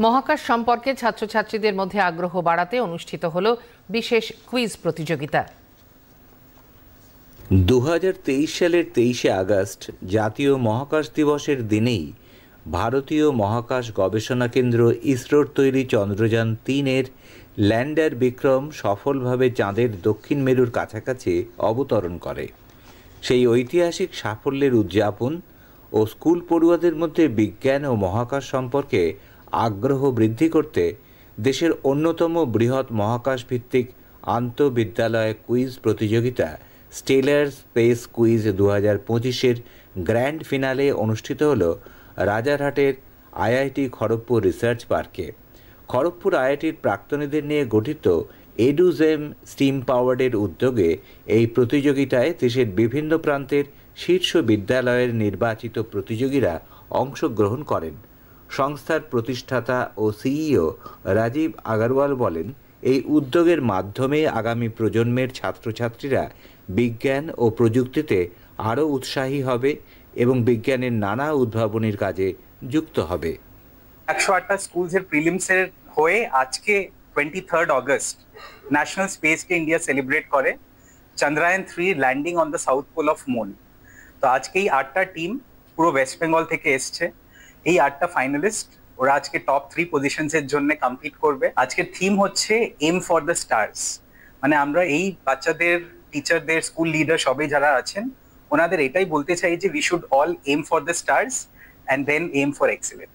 মহাকাশ সম্পর্কে ছাত্রছাত্রীদের মধ্যে আগ্রহ বাড়াতে অনুষ্ঠিত হলো বিশেষ কুইজ প্রতিযোগিতা। 2023 সালের 23শে আগস্ট জাতীয় মহাকাশ দিবসের দিনেই ভারতীয় মহাকাশ গবেষণা কেন্দ্র ইসরোর তৈরি চন্দ্রযান-3-এর ল্যান্ডার বিক্রম সফলভাবে চাঁদের দক্ষিণ মেরুর কাছাকাছি অবতরণ করে। সেই ঐতিহাসিক সাফল্যের উদযাপন ও স্কুল পড়ুয়াদের মধ্যে বিজ্ঞান ও মহাকাশ সম্পর্কে আগ্রহ বৃদ্ধি করতে দেশের অন্যতম বৃহৎ মহাকাশ ভিত্তিক আন্তঃবিদ্যালয় কুইজ প্রতিযোগিতা স্টেলার স্পেস কুইজ 2025-এর গ্র্যান্ড ফিনালে অনুষ্ঠিত হল রাজারহাটের আইআইটি খড়গপুর রিসার্চ পার্কে। খড়গপুর আইআইটির প্রাক্তনীদের নিয়ে গঠিত এডুজেম স্টিম পাওয়ার্ডের উদ্যোগে এই প্রতিযোগিতায় দেশের বিভিন্ন প্রান্তের শীর্ষ বিদ্যালয়ের নির্বাচিত প্রতিযোগীরা অংশগ্রহণ করেন। সংস্থার প্রতিষ্ঠাতা ও সিইও রাজীব আগরওয়াল বলেন, এই উদ্যোগের মাধ্যমে আগামী প্রজন্মের ছাত্রছাত্রীরা বিজ্ঞান ও প্রযুক্তিতে আরও উৎসাহী হবে এবং বিজ্ঞানের নানা উদ্ভাবনের কাজে যুক্ত হবে। 108টা স্কুলসের প্রিলিমসের হয়ে আজকে 23rd August national space day India celebrate করে চন্দ্রায়ন-3 landing on the south pole of moon. তো আজকে এই 8টা টিম পুরো ওয়েস্ট বেঙ্গল থেকে এসছে। এই 8টা ফাইনালিস্ট ওরা আজকে টপ 3 পজিশনসের জন্য কম্পিট করবে। আজকের থিম হচ্ছে এম ফর দ্য স্টার্স, মানে আমরা এই বাচ্চাদের, টিচারদের, স্কুল লিডার সবাই যারা আছেন ওনাদের এটাই বলতে চাই যে we should all aim for the stars and then aim for excellence.